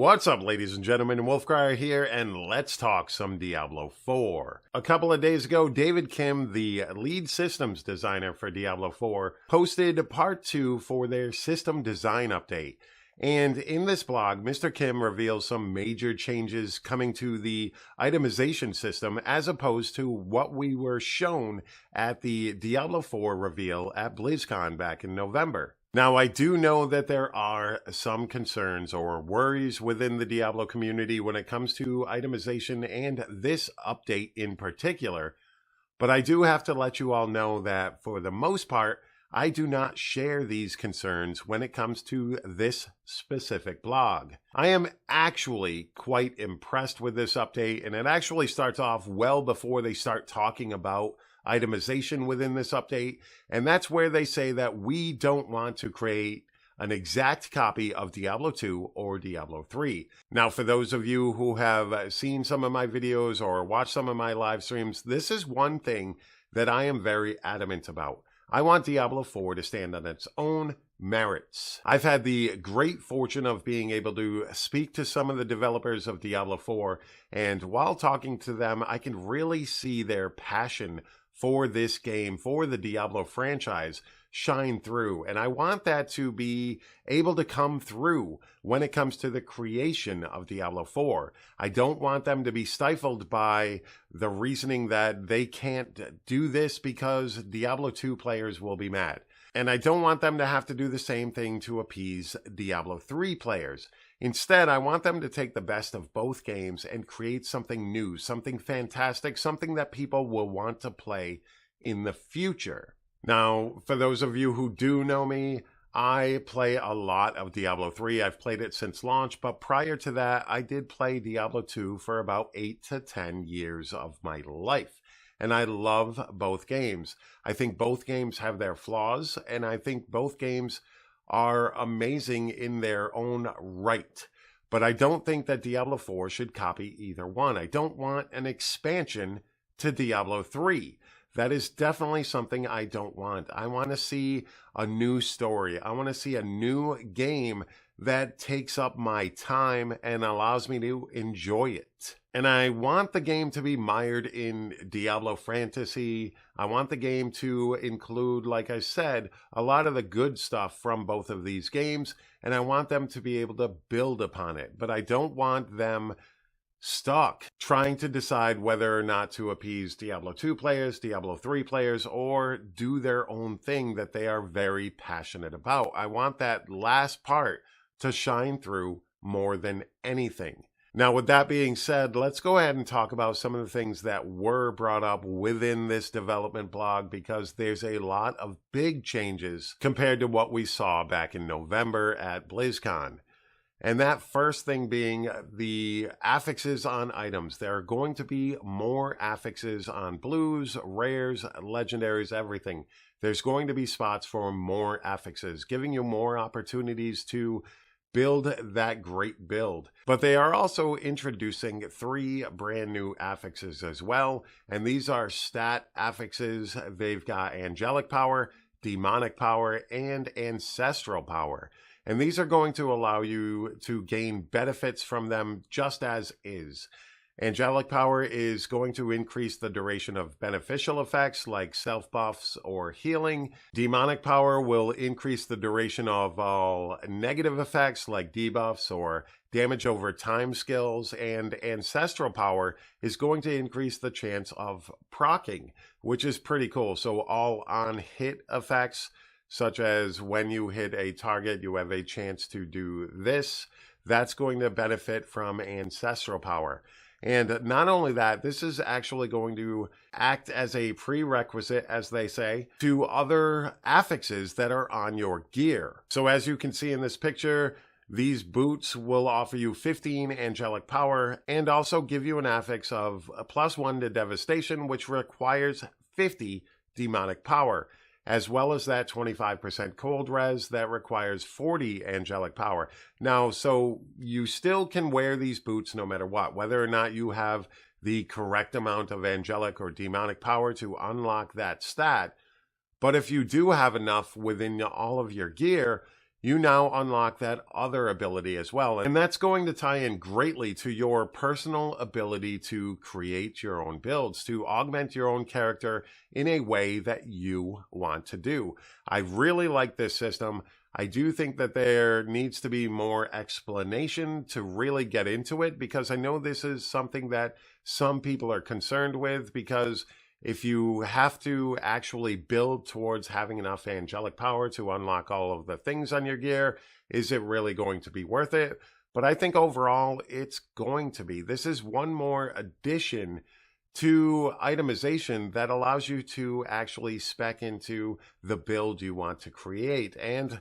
What's up, ladies and gentlemen? Wolfcrier here, and let's talk some Diablo 4. A couple of days ago, David Kim, the lead systems designer for Diablo 4, posted part 2 for their system design update. And in this blog, Mr. Kim reveals some major changes coming to the itemization system as opposed to what we were shown at the Diablo 4 reveal at BlizzCon back in November. Now, I do know that there are some concerns or worries within the Diablo community when it comes to itemization and this update in particular, but I do have to let you all know that for the most part, I do not share these concerns when it comes to this specific blog. I am actually quite impressed with this update, and it actually starts off well before they start talking about itemization within this update, and that's where they say that we don't want to create an exact copy of Diablo 2 or Diablo 3. Now, for those of you who have seen some of my videos or watched some of my live streams, this is one thing that I am very adamant about. I want Diablo 4 to stand on its own merits. I've had the great fortune of being able to speak to some of the developers of Diablo 4, and while talking to them, I can really see their passion for this game, for the Diablo franchise, shine through. And I want that to be able to come through when it comes to the creation of Diablo 4. I don't want them to be stifled by the reasoning that they can't do this because Diablo 2 players will be mad. And I don't want them to have to do the same thing to appease Diablo 3 players. Instead, I want them to take the best of both games and create something new, something fantastic, something that people will want to play in the future. Now, for those of you who do know me, I play a lot of Diablo 3. I've played it since launch, but prior to that, I did play Diablo 2 for about 8 to 10 years of my life. And I love both games. I think both games have their flaws, and I think both games are amazing in their own right. But I don't think that Diablo 4 should copy either one. I don't want an expansion to Diablo 3. That is definitely something I don't want. I want to see a new story. I want to see a new game that takes up my time and allows me to enjoy it. And I want the game to be mired in Diablo fantasy. I want the game to include, like I said, a lot of the good stuff from both of these games, and I want them to be able to build upon it. But I don't want them stuck trying to decide whether or not to appease Diablo 2 players, Diablo 3 players, or do their own thing that they are very passionate about. I want that last part to shine through more than anything. Now, with that being said, let's go ahead and talk about some of the things that were brought up within this development blog, because there's a lot of big changes compared to what we saw back in November at BlizzCon. And that first thing being the affixes on items. There are going to be more affixes on blues, rares, legendaries, everything. There's going to be spots for more affixes, giving you more opportunities to build that great build. But they are also introducing 3 brand new affixes as well. And these are stat affixes. They've got angelic power, demonic power, and ancestral power. And these are going to allow you to gain benefits from them just as is. Angelic power is going to increase the duration of beneficial effects like self-buffs or healing. Demonic power will increase the duration of all negative effects like debuffs or damage over time skills. And ancestral power is going to increase the chance of proccing, which is pretty cool. So all on-hit effects, such as when you hit a target, you have a chance to do this. That's going to benefit from ancestral power. And not only that, this is actually going to act as a prerequisite, as they say, to other affixes that are on your gear. So as you can see in this picture, these boots will offer you 15 angelic power and also give you an affix of a +1 to devastation, which requires 50 demonic power, as well as that 25% cold res that requires 40 angelic power. Now, so you still can wear these boots no matter what, whether or not you have the correct amount of angelic or demonic power to unlock that stat. But if you do have enough within all of your gear, you now unlock that other ability as well. And that's going to tie in greatly to your personal ability to create your own builds, to augment your own character in a way that you want to do. I really like this system. I do think that there needs to be more explanation to really get into it, because I know this is something that some people are concerned with, because if you have to actually build towards having enough angelic power to unlock all of the things on your gear, is it really going to be worth it? But I think overall it's going to be. This is one more addition to itemization that allows you to actually spec into the build you want to create, and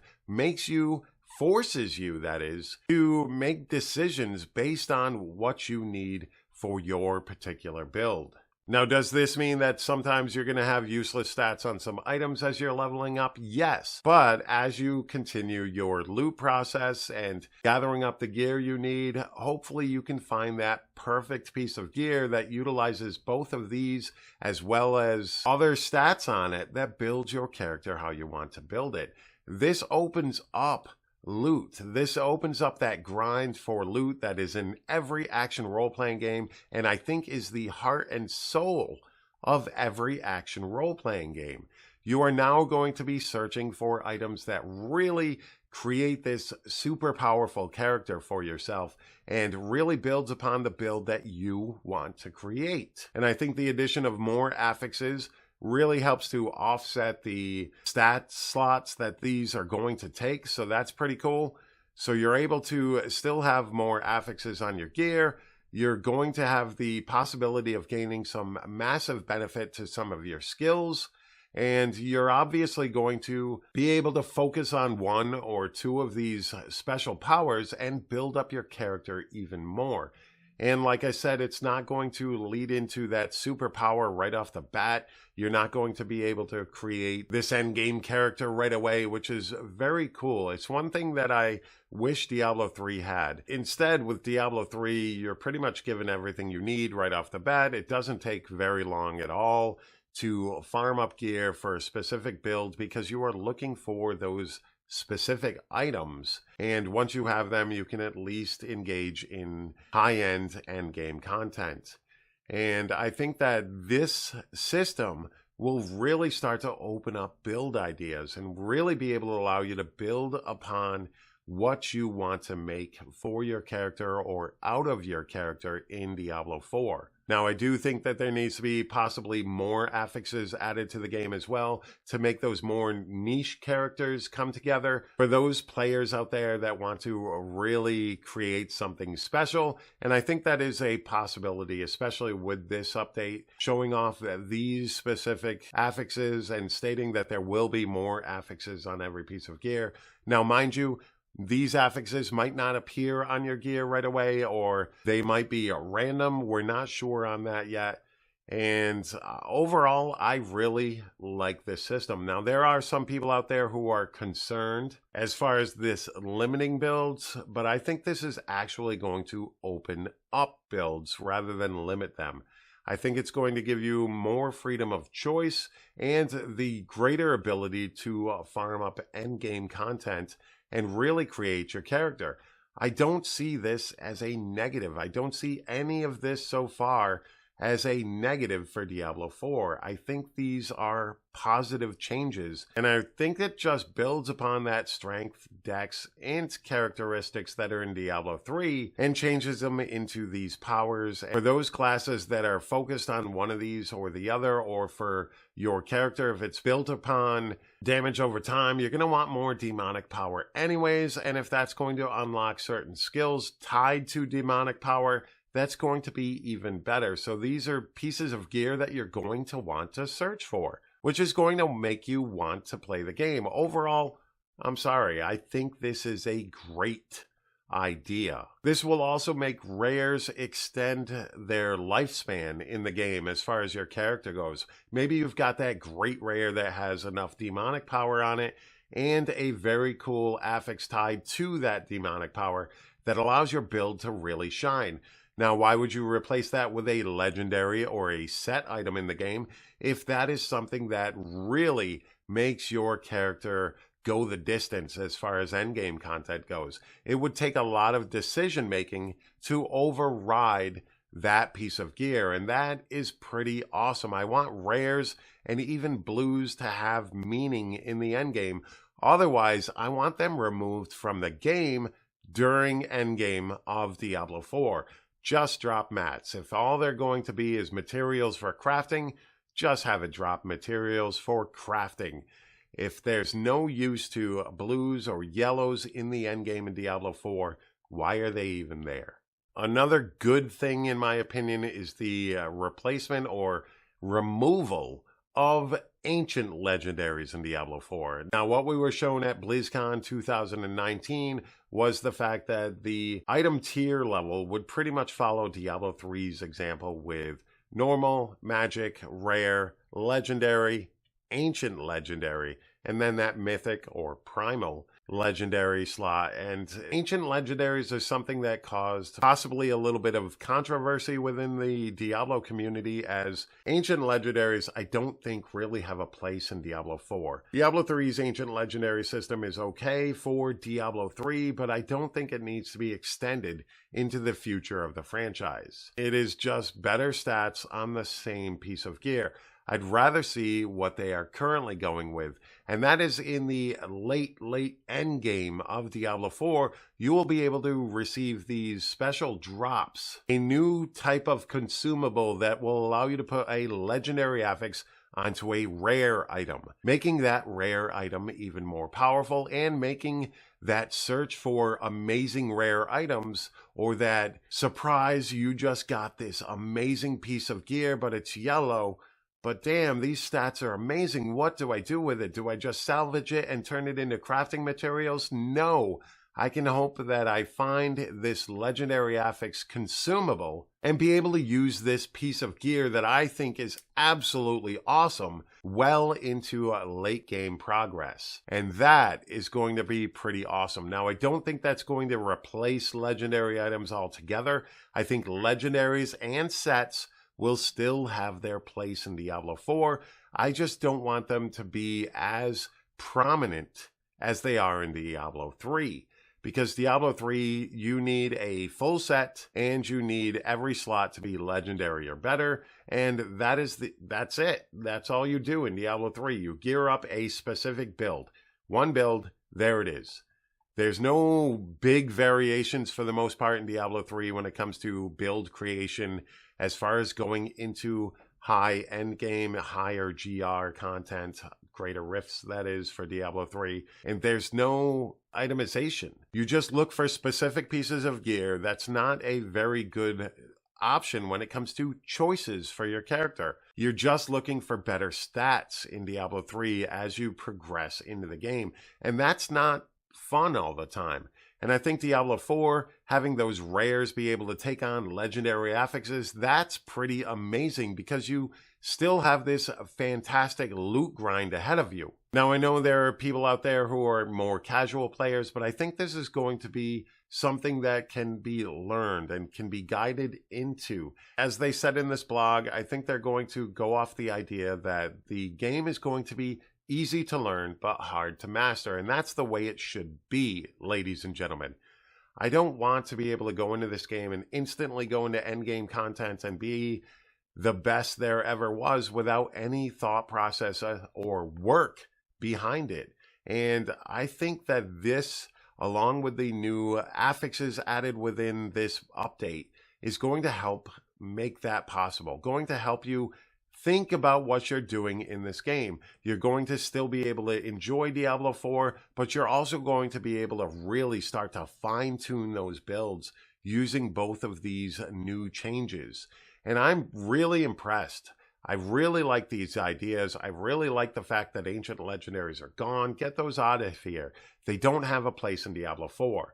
forces you, that is, to make decisions based on what you need for your particular build. Now, does this mean that sometimes you're going to have useless stats on some items as you're leveling up? Yes. But as you continue your loot process and gathering up the gear you need, hopefully you can find that perfect piece of gear that utilizes both of these as well as other stats on it that builds your character how you want to build it. This opens up loot. This opens up that grind for loot that is in every action role-playing game, and I think is the heart and soul of every action role-playing game. You are now going to be searching for items that really create this super powerful character for yourself and really builds upon the build that you want to create. And I think the addition of more affixes really helps to offset the stat slots that these are going to take. So that's pretty cool. So you're able to still have more affixes on your gear. You're going to have the possibility of gaining some massive benefit to some of your skills. And you're obviously going to be able to focus on one or two of these special powers and build up your character even more. And like I said, it's not going to lead into that superpower right off the bat. You're not going to be able to create this endgame character right away, which is very cool. It's one thing that I wish Diablo 3 had. Instead, with Diablo 3, you're pretty much given everything you need right off the bat. It doesn't take very long at all to farm up gear for a specific build, because you are looking for those specific items, and once you have them, you can at least engage in high-end endgame content. And I think that this system will really start to open up build ideas and really be able to allow you to build upon what you want to make for your character or out of your character in Diablo 4. Now, I do think that there needs to be possibly more affixes added to the game as well to make those more niche characters come together for those players out there that want to really create something special. And I think that is a possibility, especially with this update, showing off these specific affixes and stating that there will be more affixes on every piece of gear. Now, mind you, these affixes might not appear on your gear right away, or they might be random. We're not sure on that yet. And overall, I really like this system. Now, there are some people out there who are concerned as far as this limiting builds, but I think this is actually going to open up builds rather than limit them. I think it's going to give you more freedom of choice and the greater ability to farm up endgame content and really create your character. I don't see this as a negative. I don't see any of this so far as a negative for Diablo 4. I think these are positive changes, and I think it just builds upon that strength, dex, and characteristics that are in Diablo 3 and changes them into these powers. And for those classes that are focused on one of these or the other, or for your character, if it's built upon damage over time, you're going to want more demonic power anyways, and if that's going to unlock certain skills tied to demonic power, that's going to be even better. So these are pieces of gear that you're going to want to search for, which is going to make you want to play the game. Overall, I'm sorry, I think this is a great idea. This will also make rares extend their lifespan in the game as far as your character goes. Maybe you've got that great rare that has enough demonic power on it and a very cool affix tied to that demonic power that allows your build to really shine. Now, why would you replace that with a legendary or a set item in the game if that is something that really makes your character go the distance as far as endgame content goes. It would take a lot of decision making to override that piece of gear, and that is pretty awesome. I want rares and even blues to have meaning in the endgame. Otherwise, I want them removed from the game during endgame of Diablo 4. Just drop mats. If all they're going to be is materials for crafting, just have it drop materials for crafting. If there's no use to blues or yellows in the endgame in Diablo 4, why are they even there? Another good thing, in my opinion, is the replacement or removal of ancient legendaries in Diablo 4. Now, what we were shown at BlizzCon 2019 was the fact that the item tier level would pretty much follow Diablo 3's example with normal, magic, rare, legendary, ancient legendary, and then that mythic or primal legendary slot. And ancient legendaries are something that caused possibly a little bit of controversy within the Diablo community, as ancient legendaries I don't think really have a place in Diablo 4. Diablo 3's ancient legendary system is okay for Diablo 3, but I don't think it needs to be extended into the future of the franchise. It is just better stats on the same piece of gear. I'd rather see what they are currently going with, and that is in the late end game of Diablo 4, you will be able to receive these special drops, a new type of consumable that will allow you to put a legendary affix onto a rare item, making that rare item even more powerful and making that search for amazing rare items, or that surprise, you just got this amazing piece of gear, but it's yellow. But damn, these stats are amazing. What do I do with it? Do I just salvage it and turn it into crafting materials? No. I can hope that I find this legendary affix consumable and be able to use this piece of gear that I think is absolutely awesome well into late game progress. And that is going to be pretty awesome. Now, I don't think that's going to replace legendary items altogether. I think legendaries and sets will still have their place in Diablo 4. I just don't want them to be as prominent as they are in Diablo 3. Because Diablo 3, you need a full set and you need every slot to be legendary or better. And that's it. That's all you do in Diablo 3. You gear up a specific build. One build, there it is. There's no big variations for the most part in Diablo 3 when it comes to build creation, as far as going into high endgame, higher GR content, greater rifts, that is, for Diablo 3. And there's no itemization. You just look for specific pieces of gear. That's not a very good option when it comes to choices for your character. You're just looking for better stats in Diablo 3 as you progress into the game. And that's not fun all the time. And I think Diablo 4, having those rares be able to take on legendary affixes, that's pretty amazing because you still have this fantastic loot grind ahead of you. Now, I know there are people out there who are more casual players, but I think this is going to be something that can be learned and can be guided into. As they said in this blog, I think they're going to go off the idea that the game is going to be easy to learn, but hard to master. And that's the way it should be, ladies and gentlemen. I don't want to be able to go into this game and instantly go into endgame content and be the best there ever was without any thought process or work behind it. And I think that this, along with the new affixes added within this update, is going to help make that possible, going to help you think about what you're doing in this game. You're going to still be able to enjoy Diablo 4, but you're also going to be able to really start to fine-tune those builds using both of these new changes. And I'm really impressed. I really like these ideas. I really like the fact that ancient legendaries are gone. Get those out of here. They don't have a place in Diablo 4.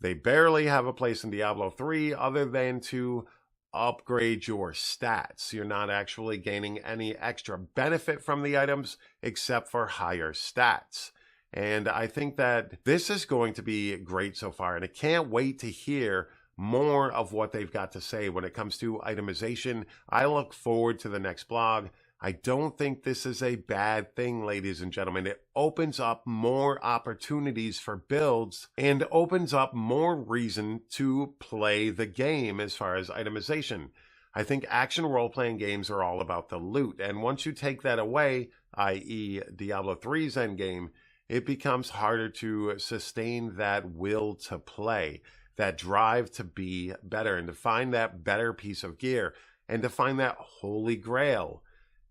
They barely have a place in Diablo 3 other than to upgrade your stats. You're not actually gaining any extra benefit from the items except for higher stats. And I think that this is going to be great so far. And I can't wait to hear more of what they've got to say when it comes to itemization. I look forward to the next blog. I don't think this is a bad thing, ladies and gentlemen. It opens up more opportunities for builds and opens up more reason to play the game as far as itemization. I think action role-playing games are all about the loot, and once you take that away, i.e. Diablo 3's endgame, it becomes harder to sustain that will to play, that drive to be better, and to find that better piece of gear, and to find that holy grail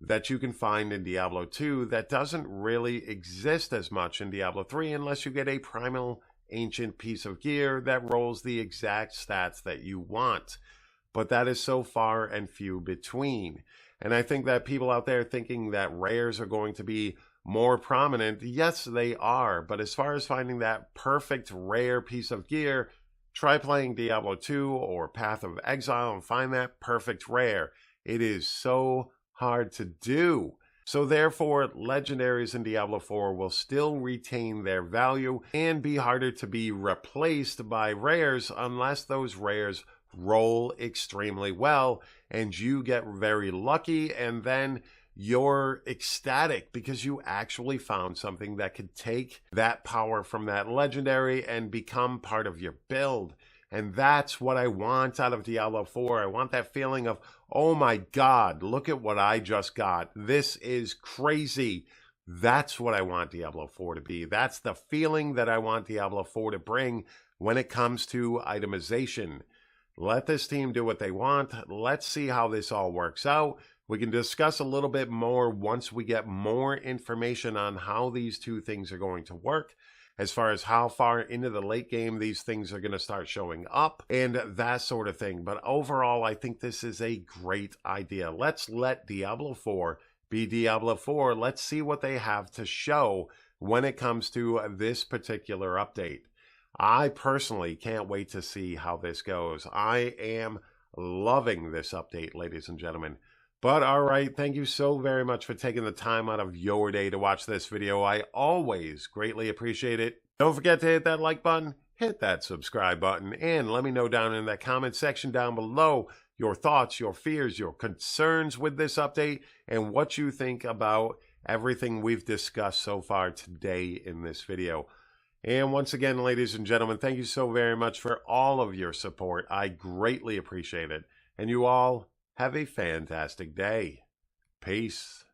that you can find in Diablo 2 that doesn't really exist as much in Diablo 3 unless you get a primal ancient piece of gear that rolls the exact stats that you want. But that is so far and few between. And I think that people out there thinking that rares are going to be more prominent, yes, they are. But as far as finding that perfect rare piece of gear, try playing Diablo 2 or Path of Exile and find that perfect rare. It is so hard to do. So therefore, legendaries in Diablo 4 will still retain their value and be harder to be replaced by rares unless those rares roll extremely well and you get very lucky, and then you're ecstatic because you actually found something that could take that power from that legendary and become part of your build. And that's what I want out of Diablo 4. I want that feeling of, oh my God, look at what I just got. This is crazy. That's what I want Diablo 4 to be. That's the feeling that I want Diablo 4 to bring when it comes to itemization. Let this team do what they want. Let's see how this all works out. We can discuss a little bit more once we get more information on how these two things are going to work, as far as how far into the late game these things are going to start showing up and that sort of thing. But overall, I think this is a great idea. Let's let Diablo 4 be Diablo 4. Let's see what they have to show when it comes to this particular update. I personally can't wait to see how this goes. I am loving this update, ladies and gentlemen. But all right, thank you so very much for taking the time out of your day to watch this video. I always greatly appreciate it. Don't forget to hit that like button, hit that subscribe button, and let me know down in that comment section down below your thoughts, your fears, your concerns with this update, and what you think about everything we've discussed so far today in this video. And once again, ladies and gentlemen, thank you so very much for all of your support. I greatly appreciate it. And you all have a fantastic day. Peace.